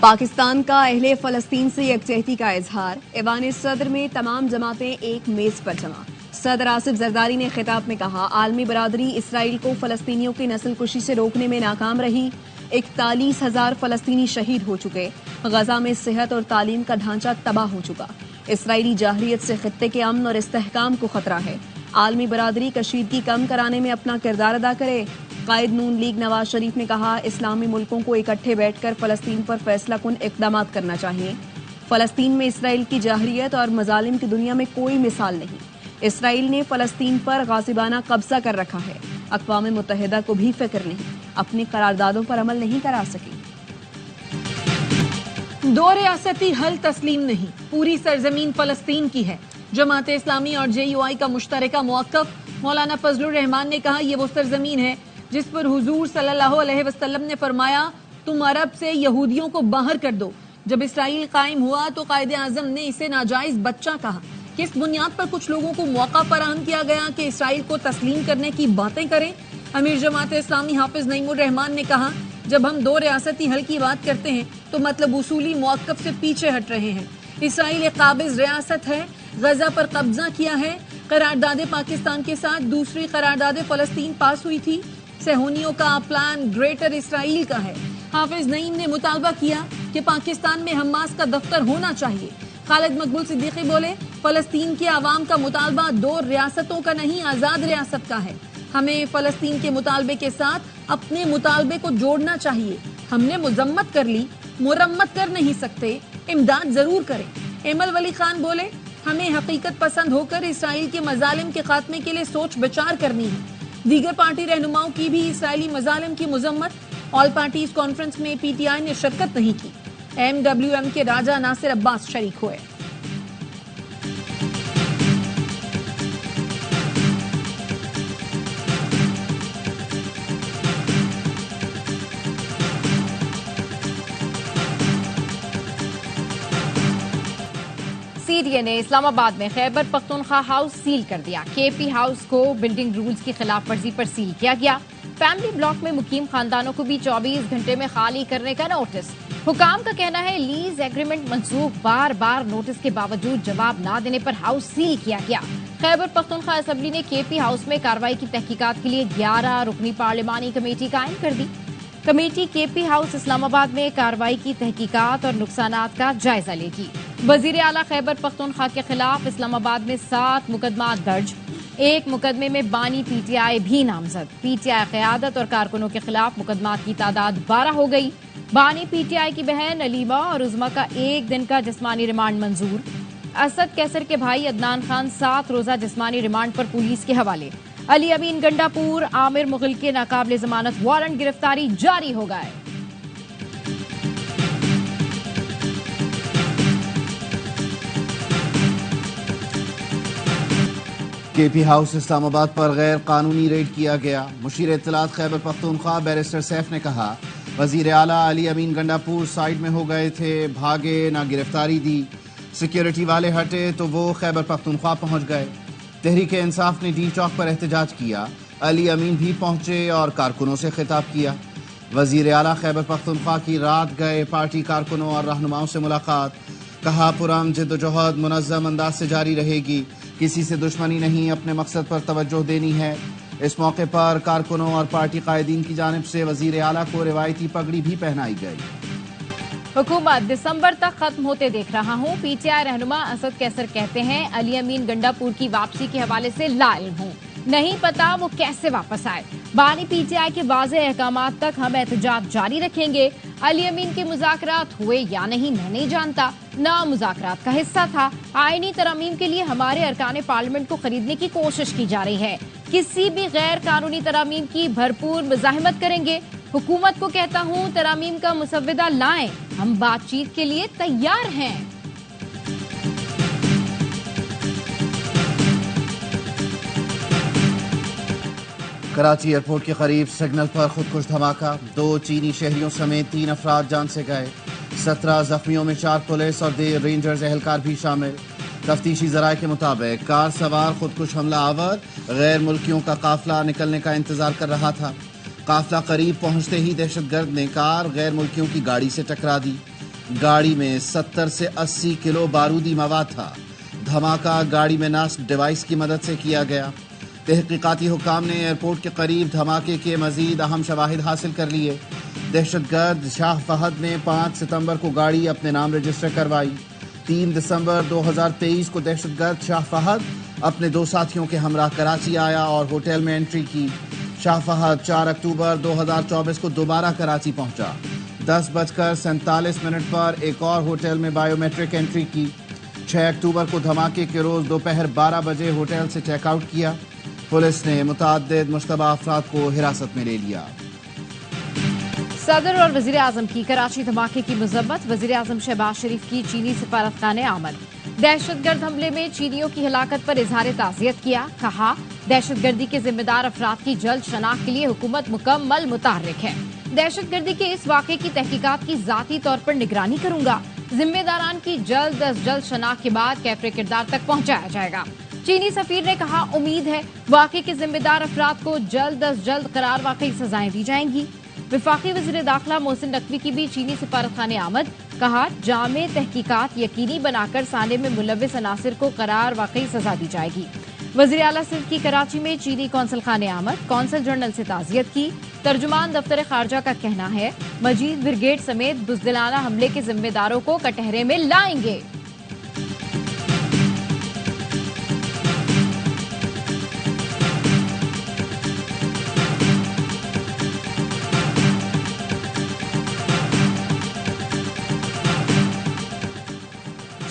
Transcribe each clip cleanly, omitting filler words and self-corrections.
پاکستان کا اہل فلسطین سے یکجہتی کا اظہار، ایوان صدر میں تمام جماعتیں ایک میز پر جمع۔ صدر آصف زرداری نے خطاب میں کہا، عالمی برادری اسرائیل کو فلسطینیوں کی نسل کشی سے روکنے میں ناکام رہی۔ 41,000 فلسطینی شہید ہو چکے۔ غزہ میں صحت اور تعلیم کا ڈھانچہ تباہ ہو چکا۔ اسرائیلی جارحیت سے خطے کے امن اور استحکام کو خطرہ ہے۔ عالمی برادری کشیدگی کم کرانے میں اپنا کردار ادا کرے۔ قائد نون لیگ نواز شریف نے کہا، اسلامی ملکوں کو اکٹھے بیٹھ کر فلسطین پر فیصلہ کن اقدامات کرنا چاہیے۔ فلسطین میں اسرائیل کی جارحیت اور مظالم کی دنیا میں کوئی مثال نہیں۔ اسرائیل نے فلسطین پر غاصبانہ قبضہ کر رکھا ہے۔ اقوام متحدہ کو بھی فکر نہیں، اپنی قراردادوں پر عمل نہیں کرا سکی۔ دو ریاستی حل تسلیم نہیں، پوری سرزمین فلسطین کی ہے۔ جماعت اسلامی اور JUI کا مشترکہ موقف۔ مولانا فضل الرحمان نے کہا، یہ وہ سرزمین ہے جس پر حضور صلی اللہ علیہ وسلم نے فرمایا، تم عرب سے یہودیوں کو باہر کر دو۔ جب اسرائیل قائم ہوا تو قائد اعظم نے اسے ناجائز بچہ کہا۔ کس بنیاد پر کچھ لوگوں کو موقع فراہم کیا گیا کہ اسرائیل کو تسلیم کرنے کی باتیں کریں؟ امیر جماعت اسلامی حافظ نعیم الرحمان نے کہا، جب ہم دو ریاستی حل کی بات کرتے ہیں تو مطلب اصولی موقف سے پیچھے ہٹ رہے ہیں۔ اسرائیل ایک قابض ریاست ہے، غزہ پر قبضہ کیا ہے۔ قرارداد پاکستان کے ساتھ دوسری قرارداد فلسطین پاس ہوئی تھی۔ صہیونیوں کا پلان گریٹر اسرائیل کا ہے۔ حافظ نعیم نے مطالبہ کیا کہ پاکستان میں حماس کا دفتر ہونا چاہیے۔ خالد مقبول صدیقی بولے، فلسطین کے عوام کا مطالبہ دو ریاستوں کا نہیں، آزاد ریاست کا ہے۔ ہمیں فلسطین کے مطالبے کے ساتھ اپنے مطالبے کو جوڑنا چاہیے۔ ہم نے مذمت کر لی، مرمت کر نہیں سکتے، امداد ضرور کریں۔ ایمل ولی خان بولے، ہمیں حقیقت پسند ہو کر اسرائیل کے مظالم کے خاتمے کے لیے سوچ بچار کرنی ہے۔ دیگر پارٹی رہنماؤں کی بھی اسرائیلی مظالم کی مذمت۔ آل پارٹیز کانفرنس میں PTI نے شرکت نہیں کی۔ MWM کے راجہ ناصر عباس شریک ہوئے۔ CDA نے اسلام آباد میں خیبر پختونخوا ہاؤس سیل کر دیا۔ KP ہاؤس کو بلڈنگ رولز کی خلاف ورزی پر سیل کیا گیا۔ فیملی بلاک میں مقیم خاندانوں کو بھی 24 گھنٹے میں خالی کرنے کا نوٹس۔ حکام کا کہنا ہے، لیز ایگریمنٹ منسوخ، بار بار نوٹس کے باوجود جواب نہ دینے پر ہاؤس سیل کیا گیا۔ خیبر پختونخوا اسمبلی نے KP ہاؤس میں کارروائی کی تحقیقات کے لیے 11 رکنی پارلیمانی کمیٹی قائم کر دی۔ کمیٹی KP ہاؤس اسلام آباد میں کارروائی کی تحقیقات اور نقصانات کا جائزہ لے گی۔ وزیر اعلیٰ خیبر پختونخوا کے خلاف اسلام آباد میں 7 مقدمات درج، ایک مقدمے میں بانی PTI بھی نامزد۔ PTI قیادت اور کارکنوں کے خلاف مقدمات کی تعداد 12 ہو گئی۔ بانی PTI کی بہن علیمہ اور عظمیٰ کا 1 دن کا جسمانی ریمانڈ منظور۔ اسد کیسر کے بھائی عدنان خان 7 روزہ جسمانی ریمانڈ پر پولیس کے حوالے۔ علی امین گنڈا پور، عامر مغل کے ناقابل ضمانت وارنٹ گرفتاری جاری ہو گئے۔ KP ہاؤس اسلام آباد پر غیر قانونی ریڈ کیا گیا۔ مشیر اطلاعات خیبر پختونخوا بیرسٹر سیف نے کہا، وزیر اعلیٰ علی امین گنڈا پور سائیڈ میں ہو گئے تھے، بھاگے نہ گرفتاری دی، سیکیورٹی والے ہٹے تو وہ خیبر پختونخوا پہنچ گئے۔ تحریک انصاف نے ڈی چوک پر احتجاج کیا، علی امین بھی پہنچے اور کارکنوں سے خطاب کیا۔ وزیر اعلیٰ خیبر پختونخوا کی رات گئے پارٹی کارکنوں اور رہنماؤں سے ملاقات، کہا پرام جد و جہد منظم انداز سے جاری رہے گی، کسی سے دشمنی نہیں، اپنے مقصد پر توجہ دینی ہے۔ اس موقع پر کارکنوں اور پارٹی قائدین کی جانب سے وزیر اعلیٰ کو روایتی پگڑی بھی پہنائی گئی۔ حکومت دسمبر تک ختم ہوتے دیکھ رہا ہوں، PTI رہنما اسد کیسر کہتے ہیں، علی امین گنڈا پور کی واپسی کے حوالے سے لا علم ہوں، نہیں پتا وہ کیسے واپس آئے۔ بانی PTI کے واضح احکامات تک ہم احتجاج جاری رکھیں گے۔ علی امین کے مذاکرات ہوئے یا نہیں میں نہیں جانتا، نہ مذاکرات کا حصہ تھا۔ آئینی ترامیم کے لیے ہمارے ارکان پارلیمنٹ کو خریدنے کی کوشش کی جا رہی ہے۔ کسی بھی غیر قانونی ترامیم کی بھرپور مزاحمت کریں گے۔ حکومت کو کہتا ہوں، ترامیم کا مسودہ لائیں، ہم بات چیت کے لیے تیار ہیں۔ کراچی ایئرپورٹ کے قریب سگنل پر خودکش دھماکہ، 2 چینی شہریوں سمیت 3 افراد جان سے گئے۔ 17 زخمیوں میں 4 پولیس اور رینجرز اہلکار بھی شامل۔ تفتیشی ذرائع کے مطابق کار سوار خودکش حملہ آور غیر ملکیوں کا قافلہ نکلنے کا انتظار کر رہا تھا۔ قافلہ قریب پہنچتے ہی دہشت گرد نے کار غیر ملکیوں کی گاڑی سے ٹکرا دی۔ گاڑی میں 70 سے 80 کلو بارودی مواد تھا۔ دھماکہ گاڑی میں نصب ڈیوائس کی مدد سے کیا گیا۔ تحقیقاتی حکام نے ایئرپورٹ کے قریب دھماکے کے مزید اہم شواہد حاصل کر لیے۔ دہشت گرد شاہ فہد نے 5 ستمبر کو گاڑی اپنے نام رجسٹر کروائی۔ 3 دسمبر 2023 کو دہشت گرد شاہ فہد اپنے 2 ساتھیوں کے ہمراہ کراچی آیا اور ہوٹل میں انٹری کی۔ شاہ فہد 4 اکتوبر 2024 کو دوبارہ کراچی پہنچا۔ 10:47 پر ایک اور ہوٹل میں بائیو میٹرک انٹری کی۔ 6 اکتوبر کو دھماکے کے روز دوپہر 12 بجے ہوٹل سے چیک آؤٹ کیا۔ پولیس نے متعدد مشتبہ افراد کو حراست میں لے لیا۔ صدر اور وزیر اعظم کی کراچی دھماکے کی مذمت، وزیر اعظم شہباز شریف کی چینی سفارت خانے آمد۔ دہشت گرد حملے میں چینیوں کی ہلاکت پر اظہار تعزیت کیا، کہا دہشت گردی کے ذمہ دار افراد کی جلد شناخت کے لیے حکومت مکمل متحرک ہے۔ دہشت گردی کے اس واقعے کی تحقیقات کی ذاتی طور پر نگرانی کروں گا۔ ذمہ داران کی جلد از جلد شناخت کے بعد کیفر کردار تک پہنچایا جائے گا۔ چینی سفیر نے کہا امید ہے واقعے کے ذمہ دار افراد کو جلد از جلد قرار واقعی سزائیں دی جائیں گی۔ وفاقی وزیر داخلہ محسن نقوی کی بھی چینی سفارت خانے آمد، کہا جامع تحقیقات یقینی بنا کر سانے میں ملوث عناصر کو قرار واقعی سزا دی جائے گی۔ وزیر اعلیٰ سندھ کی کراچی میں چینی قونصل خانے آمد، قونصل جنرل سے تعزیت کی۔ ترجمان دفتر خارجہ کا کہنا ہے مجید بریگیڈ سمیت بزدلانہ حملے کے ذمہ داروں کو کٹہرے میں لائیں گے۔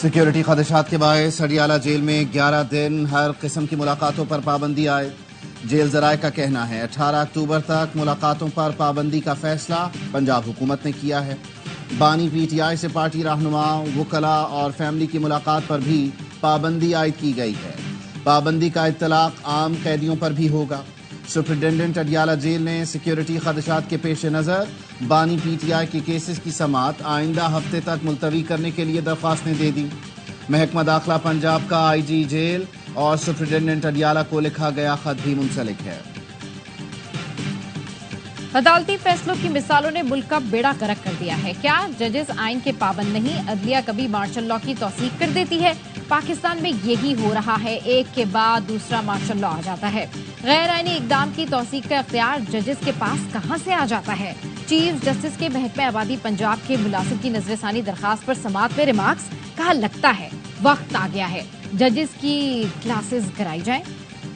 سیکیورٹی خدشات کے باعث اڈیالہ جیل میں 11 دن ہر قسم کی ملاقاتوں پر پابندی آئے۔ جیل ذرائع کا کہنا ہے 18 اکتوبر تک ملاقاتوں پر پابندی کا فیصلہ پنجاب حکومت نے کیا ہے۔ بانی پی ٹی آئی سے پارٹی رہنماؤں، وکلاء اور فیملی کی ملاقات پر بھی پابندی عائد کی گئی ہے۔ پابندی کا اطلاق عام قیدیوں پر بھی ہوگا۔ سپرنٹینڈنٹ اڈیالہ جیل نے سیکیورٹی خدشات کے پیش نظر بانی پی ٹی آئی کے کیسز کی سماعت آئندہ ہفتے تک ملتوی کرنے کے لیے درخواستیں دے دی۔ محکمہ داخلہ پنجاب کا آئی جی جیل اور سپرنٹینڈنٹ اڈیالہ کو لکھا گیا خط بھی منسلک ہے۔ عدالتی فیصلوں کی مثالوں نے ملک کا بیڑا غرق کر دیا ہے۔ کیا ججز آئین کے پابند نہیں؟ عدلیہ کبھی مارشل لاء کی توثیق کر دیتی ہے؟ پاکستان میں یہی ہو رہا ہے، ایک کے بعد دوسرا مارشل لاء آ جاتا ہے۔ غیر آئینی اقدام کی توثیق کا اختیار ججز کے پاس کہاں سے آ جاتا ہے؟ چیف جسٹس کے محکمہ آبادی پنجاب کے ملازم کی نظر ثانی درخواست پر سماعت میں ریمارکس، کہا لگتا ہے وقت آ گیا ہے ججز کی کلاسز کرائی جائیں۔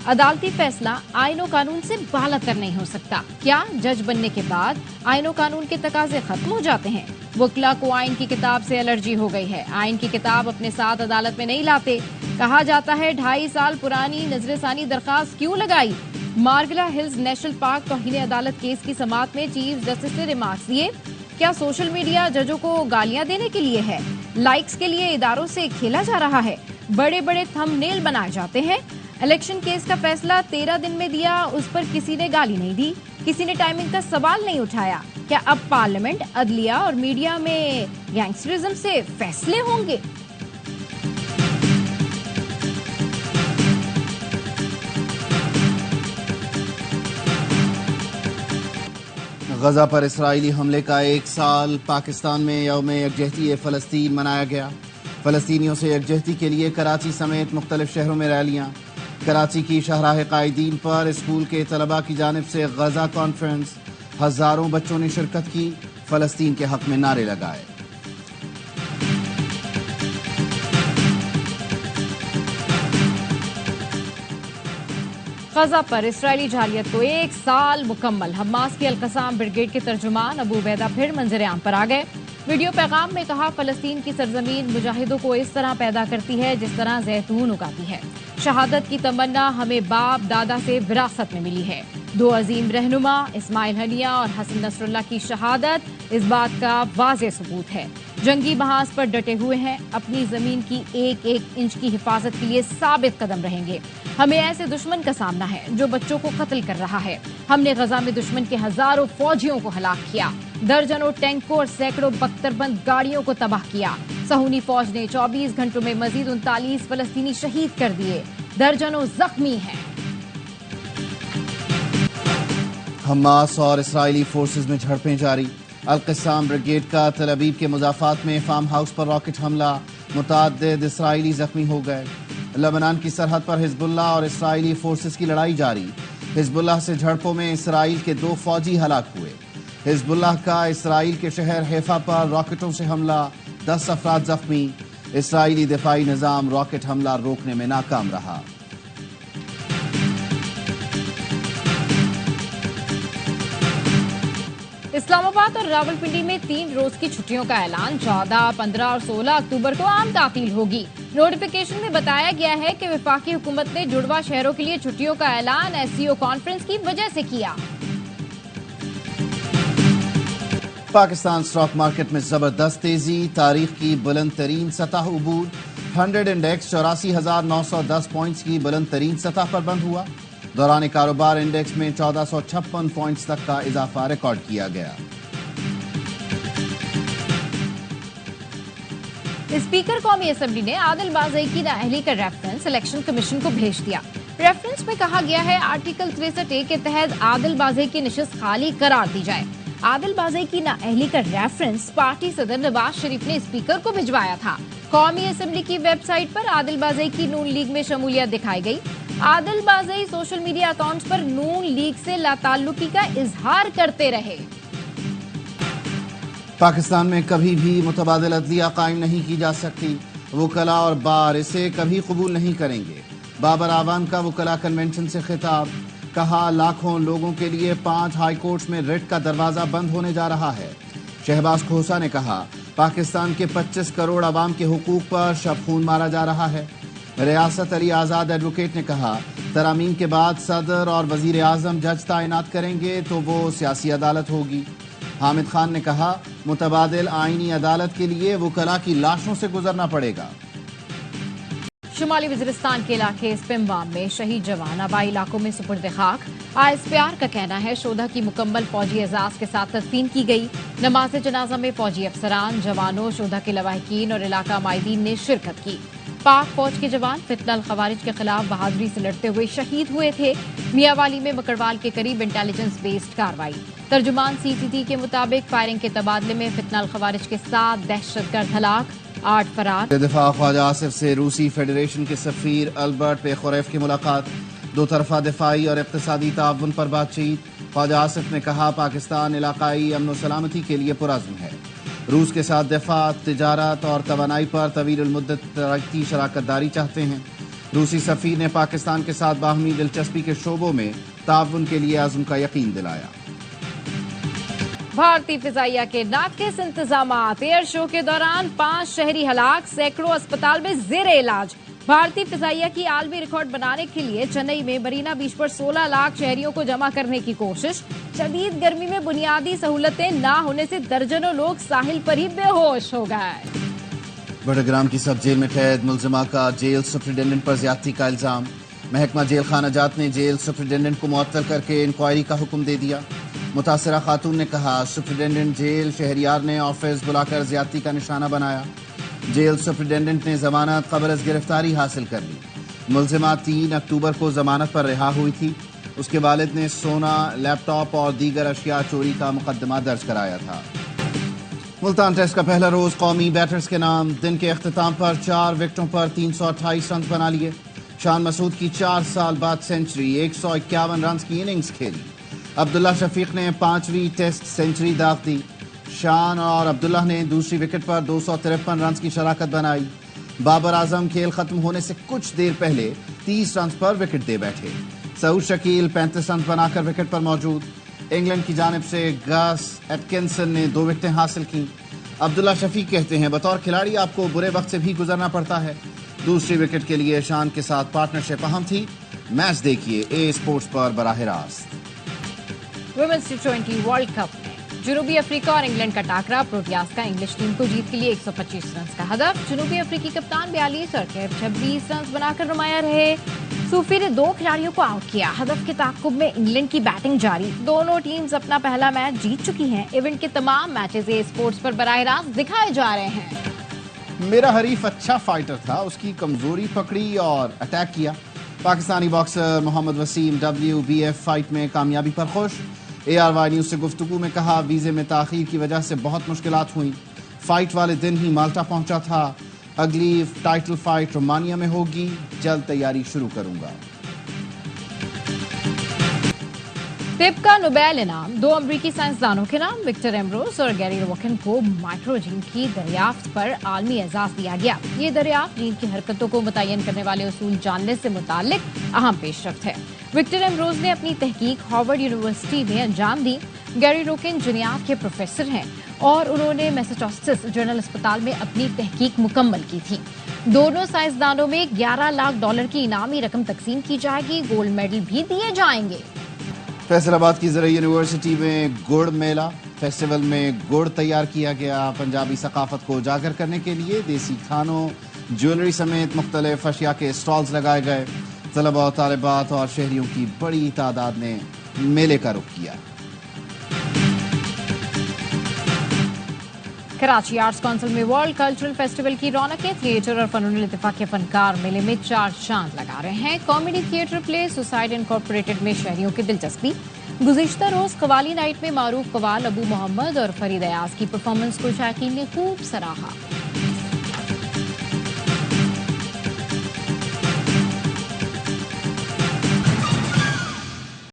عدالتی فیصلہ آئین و قانون سے بالا تر نہیں ہو سکتا۔ کیا جج بننے کے بعد آئین و قانون کے تقاضے ختم ہو جاتے ہیں؟ وکلاء کو آئین کی کتاب سے الرجی ہو گئی ہے، آئین کی کتاب اپنے ساتھ عدالت میں نہیں لاتے۔ کہا جاتا ہے 2.5 سال پرانی نظر ثانی درخواست کیوں لگائی؟ مارگلا ہلز نیشنل پارک توہین عدالت کیس کی سماعت میں چیف جسٹس نے ریمارکس دیے، کیا سوشل میڈیا ججوں کو گالیاں دینے کے لیے ہے؟ لائکس کے لیے اداروں سے کھیلا جا رہا ہے؟ بڑے بڑے تھم نیل بنائے جاتے ہیں؟ الیکشن کیس کا فیصلہ 13 دن میں دیا، اس پر کسی نے گالی نہیں دی، کسی نے ٹائمنگ کا سوال نہیں اٹھایا۔ کیا اب پارلیمنٹ، عدلیہ اور میڈیا میں گینگسٹرزم سے فیصلے ہوں گے؟ غزہ پر اسرائیلی حملے کا 1 سال، پاکستان میں یوم یکجہتی فلسطین منایا گیا۔ فلسطینیوں سے یکجہتی کے لیے کراچی سمیت مختلف شہروں میں ریلیاں۔ کراچی کی شاہراہ قائدین پر اسکول کے طلباء کی جانب سے غزہ کانفرنس، ہزاروں بچوں نے شرکت کی، فلسطین کے حق میں نعرے لگائے۔ غزہ پر اسرائیلی جارحیت کو 1 سال مکمل۔ حماس کی القسام بریگیڈ کے ترجمان ابو عبیدہ پھر منظر عام پر آ گئے۔ ویڈیو پیغام میں کہا فلسطین کی سرزمین مجاہدوں کو اس طرح پیدا کرتی ہے جس طرح زیتون اگاتی ہے۔ شہادت کی تمنا ہمیں باپ دادا سے وراثت میں ملی ہے۔ 2 عظیم رہنما اسماعیل ہنیہ اور حسن نصر اللہ کی شہادت اس بات کا واضح ثبوت ہے۔ جنگی محاذ پر ڈٹے ہوئے ہیں، اپنی زمین کی 1-1 انچ کی حفاظت کے لیے ثابت قدم رہیں گے۔ ہمیں ایسے دشمن کا سامنا ہے جو بچوں کو قتل کر رہا ہے۔ ہم نے غزہ میں دشمن کے ہزاروں فوجیوں کو ہلاک کیا، درجنوں ٹینکوں اور سینکڑوں بختربند گاڑیوں کو تباہ کیا۔ صہیونی فوج نے 24 گھنٹوں میں مزید 39 فلسطینی شہید کر دیے، درجنوں زخمی ہیں۔ حماس اور اسرائیلی فورسز میں جھڑپیں جاری۔ القسام بریگیڈ کا تل ابیب کے مضافات میں فارم ہاؤس پر راکٹ حملہ، متعدد اسرائیلی زخمی ہو گئے۔ لبنان کی سرحد پر حزب اللہ اور اسرائیلی فورسز کی لڑائی جاری، حزب اللہ سے جھڑپوں میں اسرائیل کے 2 فوجی ہلاک ہوئے۔ حزب اللہ کا اسرائیل کے شہر حیفا پر راکٹوں سے حملہ، 10 افراد زخمی، اسرائیلی دفاعی نظام راکٹ حملہ روکنے میں ناکام رہا۔ اسلام آباد اور راولپنڈی میں 3 روز کی چھٹیوں کا اعلان، 14، 15 اور 16 اکتوبر کو عام تعطیل ہوگی۔ نوٹیفیکیشن میں بتایا گیا ہے کہ وفاقی حکومت نے جڑواں شہروں کے لیے چھٹیوں کا اعلان SCO کانفرنس کی وجہ سے کیا۔ پاکستان اسٹاک مارکیٹ میں زبردست تیزی، تاریخ کی بلند ترین سطح عبور، 100 انڈیکس 84,910 پوائنٹس کی بلند ترین سطح پر بند ہوا۔ دوران کاروبار انڈیکس میں 1456 پوائنٹس تک کا اضافہ ریکارڈ کیا گیا۔ اسپیکر قومی اسمبلی نے عادل بازئی کی نااہلی کا ریفرنس الیکشن کمیشن کو بھیج دیا۔ ریفرنس میں کہا گیا ہے آرٹیکل 63A کے تحت عادل بازئی کی نشست خالی قرار دی جائے۔ عادل بازئی کی نااہلی کا ریفرنس پارٹی صدر نواز شریف نے اسپیکر کو بھجوایا تھا۔ قومی اسمبلی کی ویب سائٹ پر عادل بازئی کی نون لیگ میں شمولیت دکھائی گئی۔ عادل بازئی سوشل میڈیا اکاؤنٹس پر نون لیگ سے لاتعلقی کا اظہار کرتے رہے۔ پاکستان میں کبھی بھی متبادل عدلیہ قائم نہیں کی جا سکتی، وکلاء اور بار اسے کبھی قبول نہیں کریں گے۔ بابر اعوان کا وکلاء کنونشن سے خطاب، کہا لاکھوں لوگوں کے لیے 5 ہائی کورٹس میں ریٹ کا دروازہ بند ہونے جا رہا ہے۔ شہباز کھوسا نے کہا پاکستان کے 25 کروڑ عوام کے حقوق پر شب خون مارا جا رہا ہے۔ ریاست علی آزاد ایڈوکیٹ نے کہا ترامیم کے بعد صدر اور وزیر اعظم جج تعینات کریں گے تو وہ سیاسی عدالت ہوگی۔ حامد خان نے کہا متبادل آئینی عدالت کے لیے وکلاء کی لاشوں سے گزرنا پڑے گا۔ شمالی وزیرستان کے علاقے اسپمبام میں شہید جوان آبائی علاقوں میں سپرد خاک۔ آئس پیار کا کہنا ہے شہدا کی مکمل فوجی اعزاز کے ساتھ تدفین کی گئی۔ نماز جنازہ میں فوجی افسران، جوانوں، شہدا کے لواحقین اور علاقہ مائدین نے شرکت کی۔ پاک فوج کے جوان فتنہ الخوارج کے خلاف بہادری سے لڑتے ہوئے شہید ہوئے تھے۔ میاں والی میں مکروال کے قریب انٹیلیجنس بیسڈ کارروائی۔ ترجمان CTT کے مطابق فائرنگ کے تبادلے میں فتنہ الخوارج کے 7 دہشت گرد ہلاک، 8 فرار۔ دفاع خواجہ آصف سے روسی فیڈریشن کے سفیر البرٹ پیخوریف کی ملاقات، 2 طرفہ دفاعی اور اقتصادی تعاون پر بات چیت۔ خواجہ آصف نے کہا پاکستان علاقائی امن و سلامتی کے لیے پرعزم ہے۔ روس کے ساتھ دفاع، تجارت اور توانائی پر طویل المدت ترقی شراکت داری چاہتے ہیں۔ روسی سفیر نے پاکستان کے ساتھ باہمی دلچسپی کے شعبوں میں تعاون کے لیے عزم کا یقین دلایا۔ بھارتی فضائیہ کے ناقص انتظامات، ایئر شو کے دوران 5 شہری ہلاک، سینکڑوں اسپتال میں زیر علاج۔ بھارتی فضائیہ کی عالمی ریکارڈ بنانے کے لیے چنئی میں مرینا بیچ پر 16 لاکھ شہریوں کو جمع کرنے کی کوشش۔ شدید گرمی میں بنیادی سہولتیں نہ ہونے سے درجنوں لوگ ساحل پر ہی بے ہوش ہو گئے۔ بڑگرام کی سب جیل میں قید ملزمہ کا جیل سپرنٹینڈنٹ پر زیادتی کا الزام۔ محکمہ جیل خانہ جات نے جیل سپرنٹینڈنٹ کو معطل کر کے انکوائری کا حکم دے دیا۔ متاثرہ خاتون نے کہا سپرنٹینڈنٹ جیل شہریار نے آفس بلا کر زیادتی کا نشانہ بنایا۔ جیل سپرنٹینڈنٹ نے ضمانت قبل از گرفتاری حاصل کر لی۔ ملزمہ 3 اکتوبر کو ضمانت پر رہا ہوئی تھی۔ اس کے والد نے سونا، لیپ ٹاپ اور دیگر اشیاء چوری کا مقدمہ درج کرایا تھا۔ ملتان ٹیسٹ کا پہلا روز قومی بیٹرز کے نام، دن کے اختتام پر 4 وکٹوں پر 328 رنز بنا لیے۔ شان مسعود کی 4 سال بعد سینچری، 151 رنز کی اننگز کھیلی۔ عبداللہ شفیق نے 5ویں ٹیسٹ سینچری داغ دی۔ شان اور عبداللہ نے دوسری وکٹ پر 253 رنز کی شراکت بنائی۔ بابر اعظم کھیل ختم ہونے سے کچھ دیر پہلے 30 رنز پر وکٹ دے بیٹھے۔ سعود شکیل 35 رنز بنا کر وکٹ پر موجود۔ انگلینڈ کی جانب سے گس ایٹکنسن نے 2 وکٹیں حاصل کیں۔ عبداللہ شفیق کہتے ہیں بطور کھلاڑی آپ کو برے وقت سے بھی گزرنا پڑتا ہے۔ دوسری وکٹ کے لیے شان کے ساتھ پارٹنرشپ اہم تھی۔ میچ دیکھیے اے اسپورٹس پر براہ راست۔ ویمنز T20 ورلڈ کپ میں جنوبی افریقہ اور انگلینڈ کا ٹاکرا، پروٹیاز کا انگلش ٹیم کو جیت کے لیے 125 رنز کا ہدف۔ جنوبی افریقی کپتان 42 اور کیپ 26 رنز بنا کر نمایاں رہے۔ صوفی نے 2 کھلاڑیوں کو آؤٹ کیا۔ ہدف کے تعاقب میں انگلینڈ کی بیٹنگ جاری، دونوں ٹیمز اپنا پہلا میچ جیت چکی ہیں۔ ایونٹ کے تمام میچز اے اسپورٹس پر براہ راست دکھائے جا رہے ہیں۔ میرا حریف اچھا فائٹر تھا، اس کی کمزوری پکڑی اور اٹیک کیا۔ پاکستانی باکسر محمد وسیم WBF فائٹ میں کامیابی پر خوش۔ ARY نیوز سے گفتگو میں کہا ویزے میں تاخیر کی وجہ سے بہت مشکلات ہوئیں، فائٹ والے دن ہی مالٹا پہنچا تھا، اگلی ٹائٹل فائٹ رومانیہ میں ہوگی، جلد تیاری شروع کروں گا۔ طب کا نوبیل انعام 2 امریکی سائنسدانوں کے نام وکٹر ایمبروز اور گیری روکن کو مائکروجین کی دریافت پر عالمی اعزاز دیا گیا۔ یہ دریافت جین کی حرکتوں کو متعین کرنے والے اصول جاننے سے متعلق اہم پیش رفت ہے۔ وکٹر ایمبروز نے اپنی تحقیق ہارورڈ یونیورسٹی میں انجام دی۔ گیری روکن جینیات کے پروفیسر ہیں اور انہوں نے میساچوسٹس جنرل اسپتال میں اپنی تحقیق مکمل کی تھی۔ دونوں سائنسدانوں میں $11 لاکھ کی انعامی رقم تقسیم کی جائے گی، گولڈ میڈل بھی دیے جائیں گے۔ فیصل آباد کی زرعی یونیورسٹی میں گڑ میلہ فیسٹیول میں گڑ تیار کیا گیا، پنجابی ثقافت کو اجاگر کرنے کے لیے دیسی کھانوں، جیولری سمیت مختلف اشیاء کے اسٹالز لگائے گئے۔ طلباء و طالبات اور شہریوں کی بڑی تعداد نے میلے کا رخ کیا۔ کراچی آرٹس کونسل میں ورلڈ کلچرل فیسٹیول کی رونقیں، تھیٹر اور فنون لطیفہ کے فنکار میلے میں 4 چاند لگا رہے ہیں۔ کامیڈی تھیٹر پلے سوسائڈ انکارپوریٹڈ میں شہریوں کی دلچسپی۔ گزشتہ روز قوالی نائٹ میں معروف قوال ابو محمد اور فرید ایاز کی پرفارمنس کو شائقین نے خوب سراہا۔